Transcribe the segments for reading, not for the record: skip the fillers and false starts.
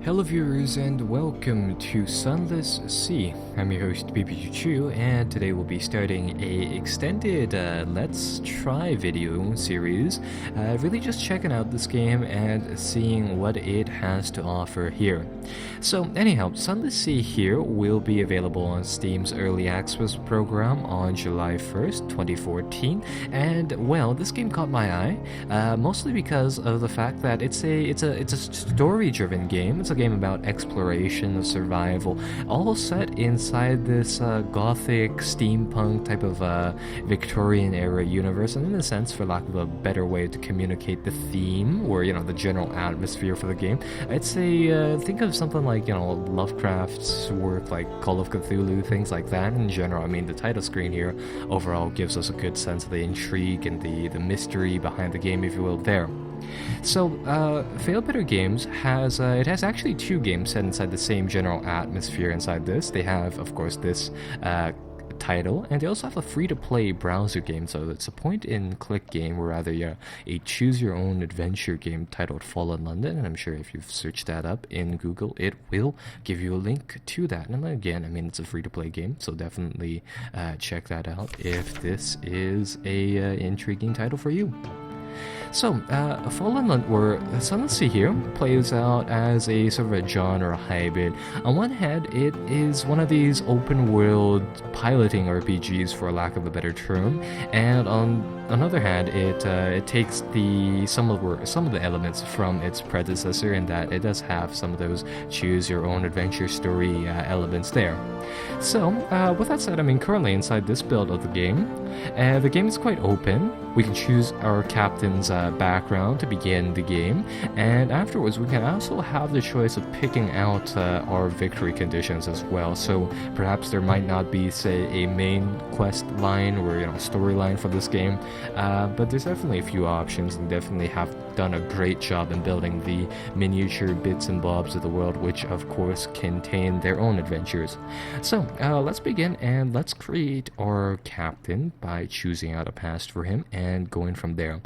Hello viewers and welcome to Sunless Sea. I'm your host PPCC and today we'll be starting a extended Let's Try video series, really just checking out this game and seeing what it has to offer here. So anyhow, Sunless Sea here will be available on Steam's Early Access program on July 1st, 2014, and well, this game caught my eye, mostly because of the fact that it's a story-driven game. It's a game about exploration, survival, all set inside this gothic steampunk type of Victorian era universe, and in a sense, for lack of a better way to communicate the theme or the general atmosphere for the game, I'd say think of something like Lovecraft's work, like Call of Cthulhu, things like that. In general, I mean, the title screen here overall gives us a good sense of the intrigue and the mystery behind the game, if you will. There. So, Fail Better Games has actually two games set inside the same general atmosphere inside this. They have, of course, this title, and they also have a free-to-play browser game, so it's a point-and-click game, or rather, a choose-your-own-adventure game titled Fallen London, and I'm sure if you've searched that up in Google, it will give you a link to that. And again, I mean, it's a free-to-play game, so definitely check that out if this is a intriguing title for you. So, Fallen London, or Sunless Sea here, plays out as a sort of a genre hybrid. On one hand, it is one of these open-world piloting RPGs, for lack of a better term, and on another hand, it takes some of the elements from its predecessor, in that it does have some of those choose-your-own-adventure story elements there. So, with that said, I mean, currently inside this build of the game is quite open. We can choose our captain's background to begin the game, and afterwards we can also have the choice of picking out our victory conditions as well. So perhaps there might not be, say, a main quest line or storyline for this game, but there's definitely a few options, and definitely have done a great job in building the miniature bits and bobs of the world, which of course contain their own adventures. So let's begin, and let's create our captain by choosing out a past for him and going from there.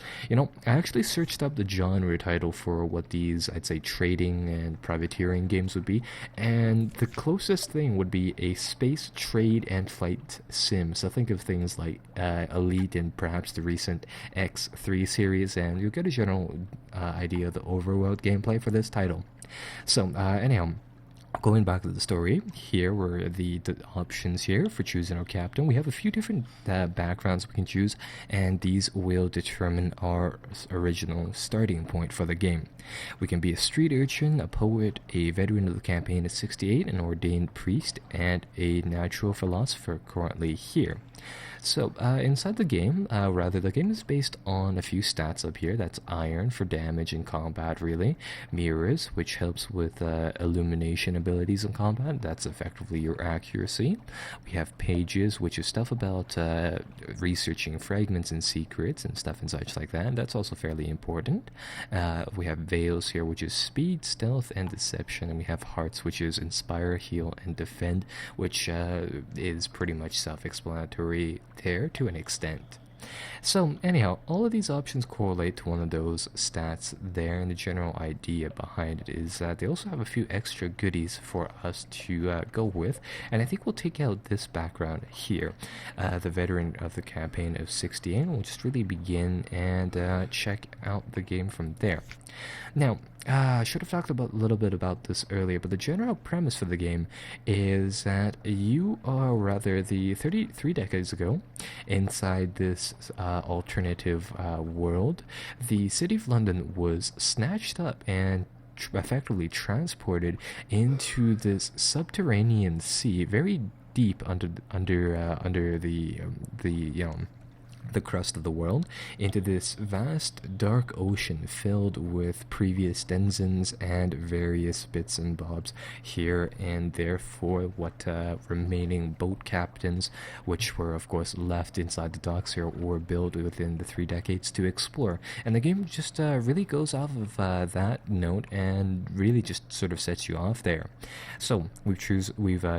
I actually searched up the genre title for what these, I'd say, trading and privateering games would be, and the closest thing would be a space trade and flight sim. So think of things like Elite and perhaps the recent X3 series, and you'll get a general idea of the overworld gameplay for this title. So anyhow, going back to the story, here were the options here for choosing our captain. We have a few different backgrounds we can choose, and these will determine our original starting point for the game. We can be a street urchin, a poet, a veteran of the campaign at 68, an ordained priest, and a natural philosopher currently here. So, inside the game, the game is based on a few stats up here. That's iron for damage in combat, really. Mirrors, which helps with illumination abilities in combat. That's effectively your accuracy. We have pages, which is stuff about researching fragments and secrets and stuff and such like that. That's also fairly important. We have veils here, which is speed, stealth, and deception. And we have hearts, which is inspire, heal, and defend, which is pretty much self-explanatory there to an extent. So anyhow, all of these options correlate to one of those stats there, and the general idea behind it is that they also have a few extra goodies for us to go with, and I think we'll take out this background here, the veteran of the campaign of 68, and we'll just really begin and check out the game from there. Now, I should have talked a little bit about this earlier, but the general premise for the game is that you are rather the 33 decades ago inside this alternative world. The city of London was snatched up and effectively transported into this subterranean sea, very deep under the crust of the world, into this vast dark ocean filled with previous denizens and various bits and bobs here and there for what remaining boat captains, which were of course left inside the docks here, were built within the 3 decades to explore. And the game just really goes off of that note and really just sort of sets you off there. So we've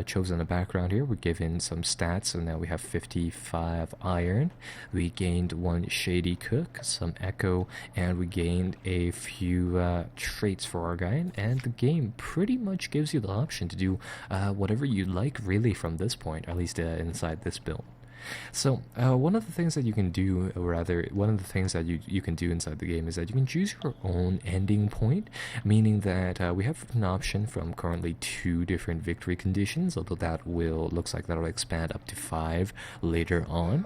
chosen a background here. We're given some stats, so now we have 55 iron. we gained one shady cook, some echo, and we gained a few traits for our guy, and the game pretty much gives you the option to do whatever you like really from this point, at least inside this build. So one of the things that you can do, or rather one of the things that you can do inside the game, is that you can choose your own ending point, meaning that we have an option from currently 2 different victory conditions, although that looks like that'll expand up to 5 later on.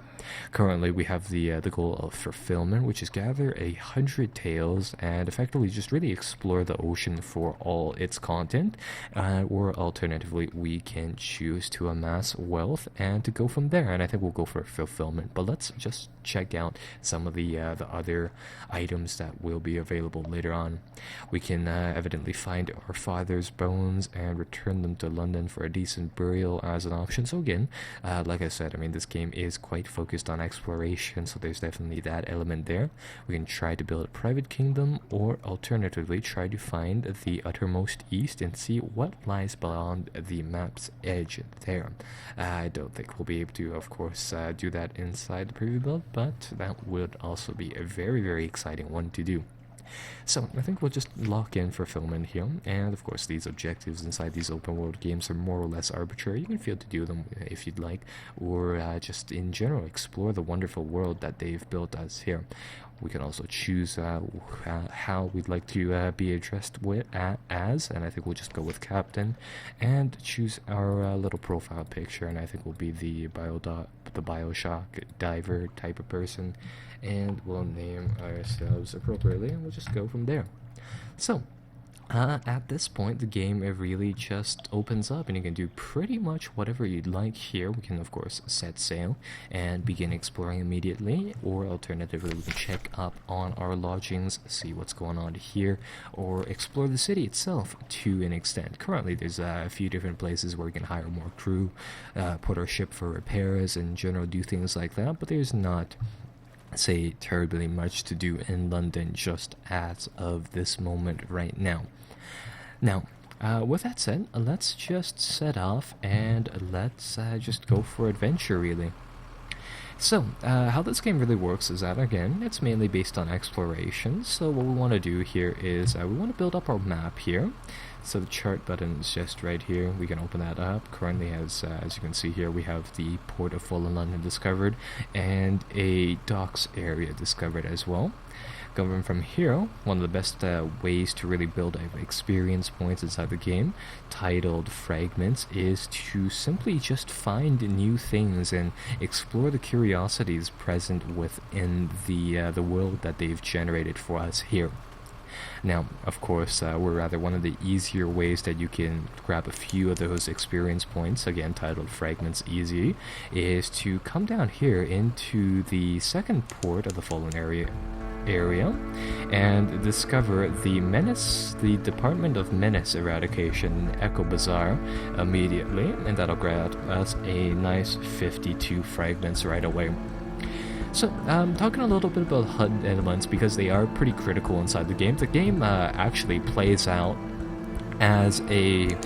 Currently we have the goal of fulfillment, which is gather 100 tails and effectively just really explore the ocean for all its content, or alternatively we can choose to amass wealth and to go from there, and I think we'll go for fulfillment. But let's just check out some of the other items that will be available later on. We can evidently find our father's bones and return them to London for a decent burial as an option. So again, like I said, I mean, this game is quite focused on exploration, so there's definitely that element there. We can try to build a private kingdom, or alternatively try to find the uttermost east and see what lies beyond the map's edge there. I don't think we'll be able to, of course, do that inside the preview build, but that would also be a very, very exciting one to do. So I think we'll just lock in fulfillment here, and of course these objectives inside these open world games are more or less arbitrary. You can feel to do them if you'd like, or just in general explore the wonderful world that they've built us here. We can also choose how we'd like to be addressed as, and I think we'll just go with Captain, and choose our little profile picture, and I think we'll be the Bioshock diver type of person, and we'll name ourselves appropriately, and we'll just go from there. So at this point, the game really just opens up, and you can do pretty much whatever you'd like here. We can, of course, set sail and begin exploring immediately, or alternatively, we can check up on our lodgings, see what's going on here, or explore the city itself to an extent. Currently, there's a few different places where we can hire more crew, put our ship for repairs, and in general do things like that, but there's not, say, terribly much to do in London just as of this moment right now. Now, with that said, let's just set off and let's just go for adventure, really. So, how this game really works is that, again, it's mainly based on exploration. So what we want to do here is we want to build up our map here. So the chart button is just right here. We can open that up. Currently, as you can see here, we have the Port of Fulham, London discovered, and a docks area discovered as well. Going from here, one of the best ways to really build experience points inside the game, titled Fragments, is to simply just find new things and explore the curiosities present within the world that they've generated for us here. Now, of course, one of the easier ways that you can grab a few of those experience points, again titled Fragments Easy, is to come down here into the second port of the Fallen area and discover the Department of Menace Eradication Echo Bazaar immediately, and that'll grab us a nice 52 fragments right away. So, talking a little bit about HUD elements, because they are pretty critical inside the game. The game actually plays out as it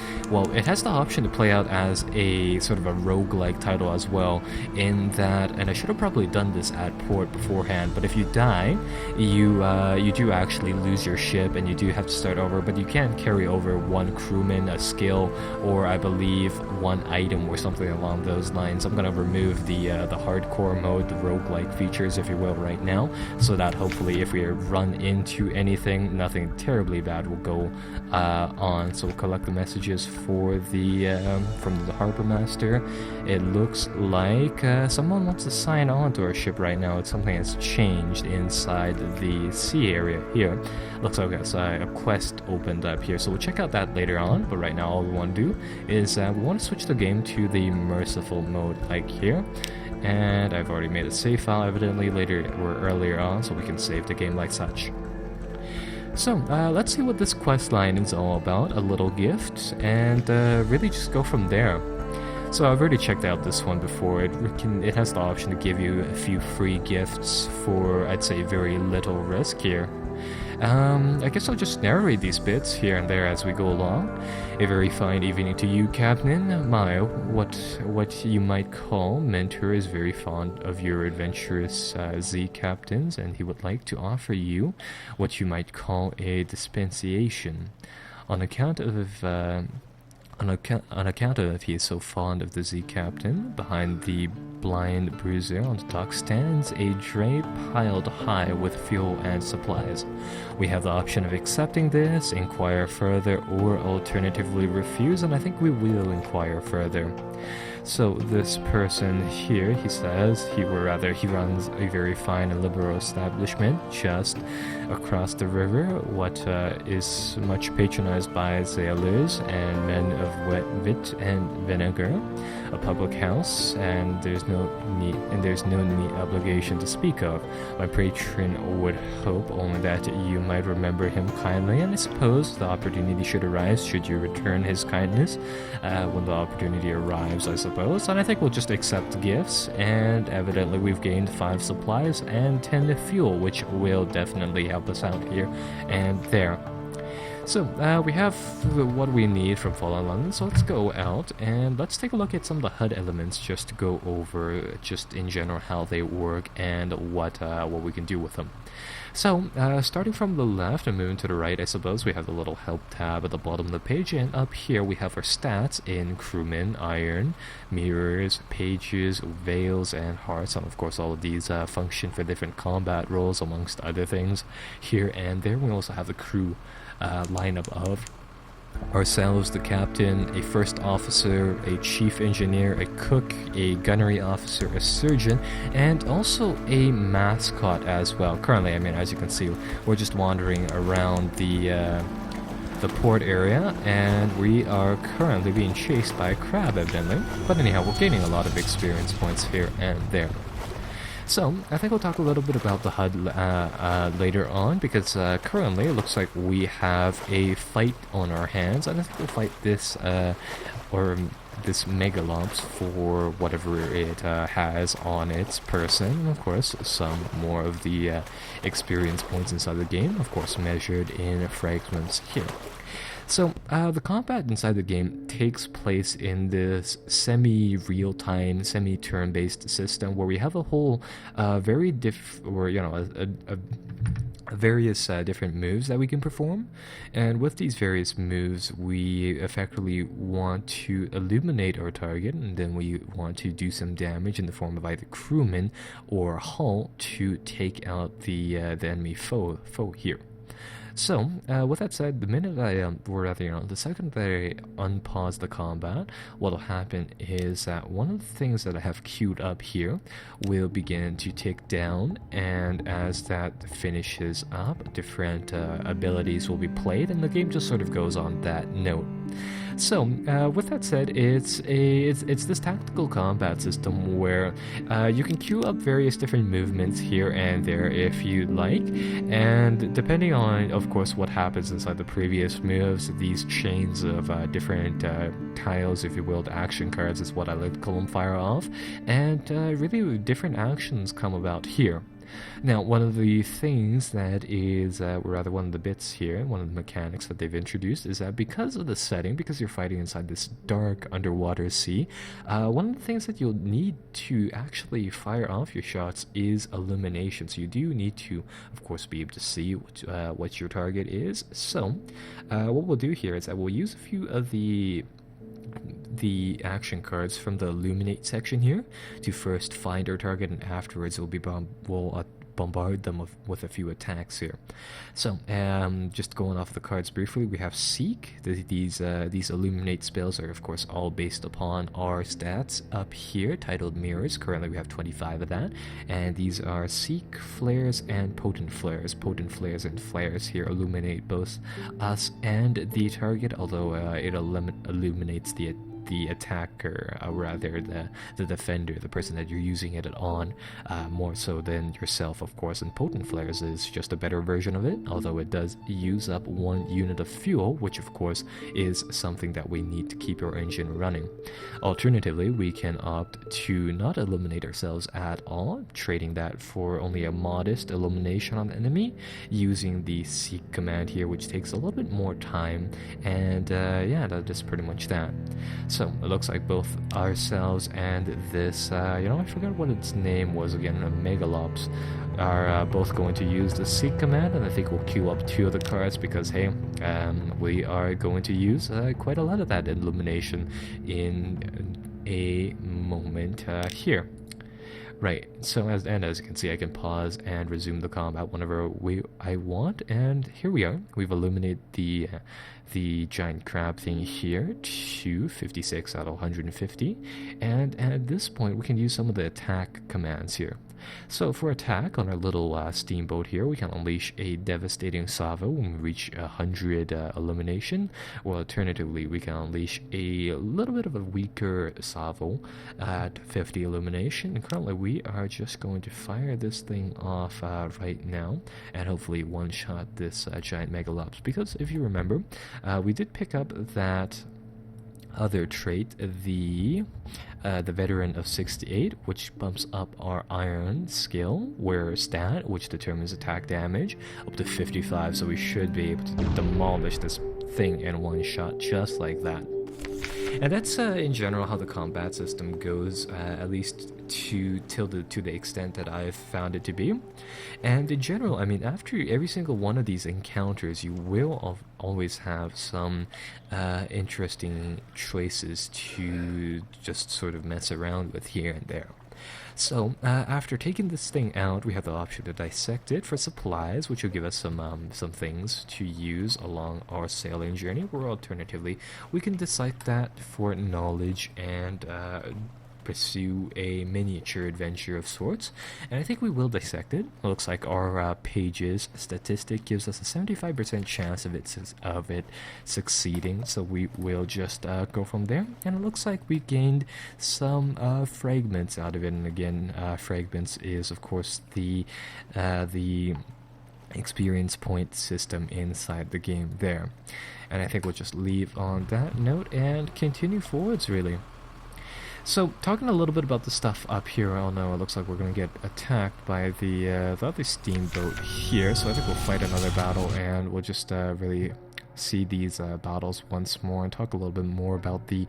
has the option to play out as a sort of a roguelike title as well, in that, and I should have probably done this at port beforehand, but if you die, you do actually lose your ship and you do have to start over, but you can carry over one crewman, a skill, or I believe one item or something along those lines. I'm going to remove the hardcore mode, the roguelike features, if you will, right now, so that hopefully if we run into anything, nothing terribly bad will go on. So we'll collect the messages for from the harbor master. It looks like someone wants to sign on to our ship right now. It's something that's changed inside the sea area here. Looks like there's a quest opened up here, so we'll check out that later on, but right now all we want to do is we want to switch the game to the merciful mode, like here. And I've already made a save file evidently earlier on, so we can save the game like such. So, let's see what this quest line is all about, a little gift, and really just go from there. So I've already checked out this one before. It has the option to give you a few free gifts for, I'd say, very little risk here. I guess I'll just narrate these bits here and there as we go along. A very fine evening to you, Captain. My, what you might call mentor is very fond of your adventurous Z captains, and he would like to offer you what you might call a dispensation. On account of he is so fond of the Z captain, behind the blind bruiser on the dock stands a dray piled high with fuel and supplies. We have the option of accepting this, inquire further, or alternatively refuse, and I think we will inquire further. So this person here, he says, he runs a very fine and liberal establishment just across the river, what is much patronized by sailors and men of wit and vinegar, a public house, and there's no need obligation to speak of. My patron would hope only that you might remember him kindly, and I suppose the opportunity should arise should you return his kindness when the opportunity arrives, I suppose. And I think we'll just accept gifts, and evidently we've gained 5 supplies and 10 fuel, which will definitely help us out here and there. So we have what we need from Fallen London, so let's go out and let's take a look at some of the HUD elements just to go over just in general how they work and what we can do with them. So, starting from the left and moving to the right, I suppose, we have the little help tab at the bottom of the page, and up here we have our stats in crewman, iron, mirrors, pages, veils, and hearts, and of course all of these function for different combat roles, amongst other things, here and there. We also have the crew lineup of ourselves, the captain, a first officer, a chief engineer, a cook, a gunnery officer, a surgeon, and also a mascot as well. Currently, I mean, as you can see, we're just wandering around the port area, and we are currently being chased by a crab, evidently. But anyhow, we're gaining a lot of experience points here and there. So, I think we'll talk a little bit about the HUD later on, because currently it looks like we have a fight on our hands, and I think we'll fight this, this Megalops for whatever it has on its person, and of course some more of the experience points inside the game, of course measured in fragments here. So, the combat inside the game takes place in this semi-real-time, semi-turn-based system where we have a whole various different moves that we can perform, and with these various moves we effectively want to illuminate our target, and then we want to do some damage in the form of either crewman or hull to take out the enemy foe here. So, with that said, the minute the second that I unpause the combat, what'll happen is that one of the things that I have queued up here will begin to tick down, and as that finishes up, different abilities will be played, and the game just sort of goes on that note. So, with that said, it's this tactical combat system where you can queue up various different movements here and there if you'd like, and depending on, of course, what happens inside the previous moves, these chains of different tiles, if you will, the action cards is what I like to call them, fire off, and really different actions come about here. Now, one of the things that is, one of the bits here, one of the mechanics that they've introduced is that because of the setting, because you're fighting inside this dark underwater sea, one of the things that you'll need to actually fire off your shots is illumination. So you do need to, of course, be able to see what your target is. So, what we'll do here is that we'll use a few of the action cards from the illuminate section here to first find our target, and afterwards we'll bombard them with a few attacks here. So, just going off the cards briefly, we have Seek. These illuminate spells are of course all based upon our stats up here, titled Mirrors. Currently we have 25 of that, and these are Seek, Flares, and Potent Flares. Potent Flares and Flares here illuminate both us and the target, although it illuminates the the attacker, rather the defender, the person that you're using it on, more so than yourself, of course. And potent flares is just a better version of it, although it does use up 1 unit of fuel, which of course is something that we need to keep our engine running. Alternatively, we can opt to not illuminate ourselves at all, trading that for only a modest illumination on the enemy, using the seek command here, which takes a little bit more time. And yeah, that is pretty much that. So it looks like both ourselves and this, I forgot what its name was again, Megalops, are both going to use the seek command, and I think we'll queue up 2 of the cards because hey, we are going to use quite a lot of that illumination in a moment here. Right, so as you can see, I can pause and resume the combat whenever I want, and here we are. We've illuminated the giant crab thing here to 56 out of 150, and at this point we can use some of the attack commands here. So for attack on our little steamboat here, we can unleash a devastating salvo when we reach 100 illumination, or alternatively we can unleash a little bit of a weaker salvo at 50 illumination. And currently we are just going to fire this thing off right now and hopefully one-shot this giant megalops, because if you remember, we did pick up that other trait, the veteran of 68, which bumps up our iron skill, where stat, which determines attack damage, up to 55, so we should be able to demolish this thing in one shot just like that. And that's in general how the combat system goes, at least to the extent that I've found it to be. And in general, I mean, after every single one of these encounters, you will always have some interesting choices to just sort of mess around with here and there. So, after taking this thing out, we have the option to dissect it for supplies, which will give us some things to use along our sailing journey, or alternatively, we can dissect that for knowledge and pursue a miniature adventure of sorts. And I think we will dissect it. It looks like our pages statistic gives us a 75% chance of it succeeding, so we will just go from there. And it looks like we gained some fragments out of it, and again, fragments is of course the experience point system inside the game there. And I think we'll just leave on that note and continue forwards, really. So, talking a little bit about the stuff up here, oh no, it looks like we're going to get attacked by the other steamboat here, so I think we'll fight another battle, and we'll just really see these battles once more and talk a little bit more about the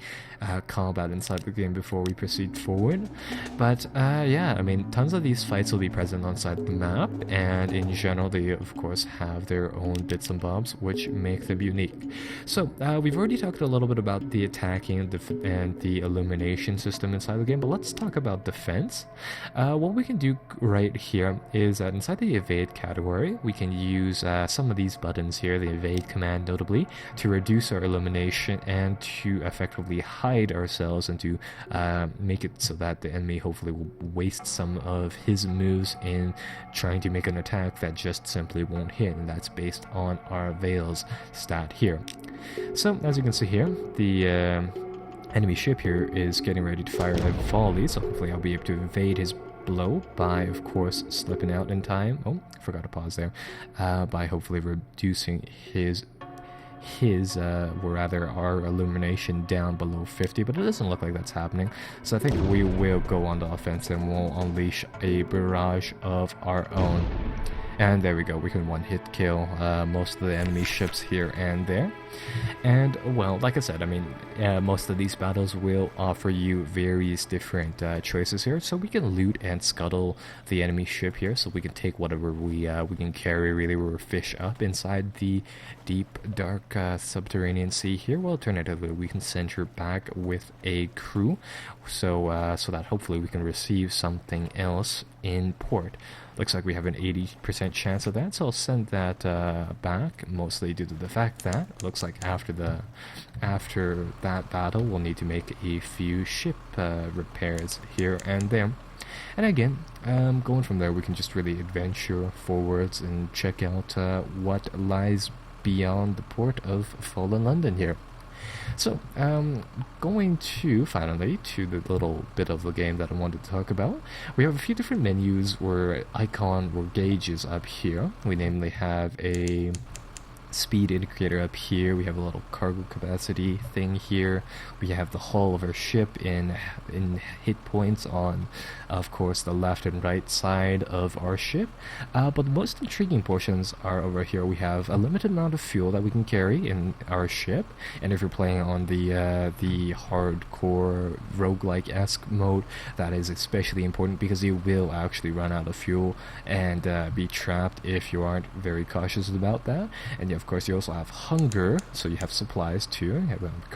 combat inside the game before we proceed forward. But yeah, I mean, tons of these fights will be present on the map, and in general they of course have their own bits and bobs which make them unique. So we've already talked a little bit about the attacking and the illumination system inside the game, but let's talk about defense. What we can do right here is that inside the evade category we can use some of these buttons here, the evade command notably, to reduce our illumination and to effectively hide ourselves and to make it so that the enemy hopefully will waste some of his moves in trying to make an attack that just simply won't hit, and that's based on our Veils stat here. So as you can see here, the enemy ship here is getting ready to fire a volley, so hopefully I'll be able to evade his blow by of course slipping out in time. Oh, forgot to pause there. By hopefully reducing or rather our illumination down below 50, but it doesn't look like that's happening, so I think we will go on the offense and we'll unleash a barrage of our own. And there we go, we can one-hit kill most of the enemy ships here and there. And, well, like I said, I mean, most of these battles will offer you various different choices here. So we can loot and scuttle the enemy ship here, so we can take whatever we can carry, really, or fish up inside the deep, dark subterranean sea here. Well, alternatively, we can send her back with a crew, so that hopefully we can receive something else in port. Looks like we have an 80% chance of that, so I'll send that back, mostly due to the fact that it looks like after that battle we'll need to make a few ship repairs here and there. And again, going from there we can just really adventure forwards and check out what lies beyond the port of Fallen London here. So, going to finally to the little bit of the game that I wanted to talk about. We have a few different menus or icon or gauges up here. We namely have a speed indicator up here. We have a little cargo capacity thing here. We have the hull of our ship in hit points on, of course, the left and right side of our ship. But the most intriguing portions are over here. We have a limited amount of fuel that we can carry in our ship, and if you're playing on the hardcore roguelike-esque mode, that is especially important because you will actually run out of fuel and be trapped if you aren't very cautious about that. And of course, you also have hunger, so you have supplies too. You have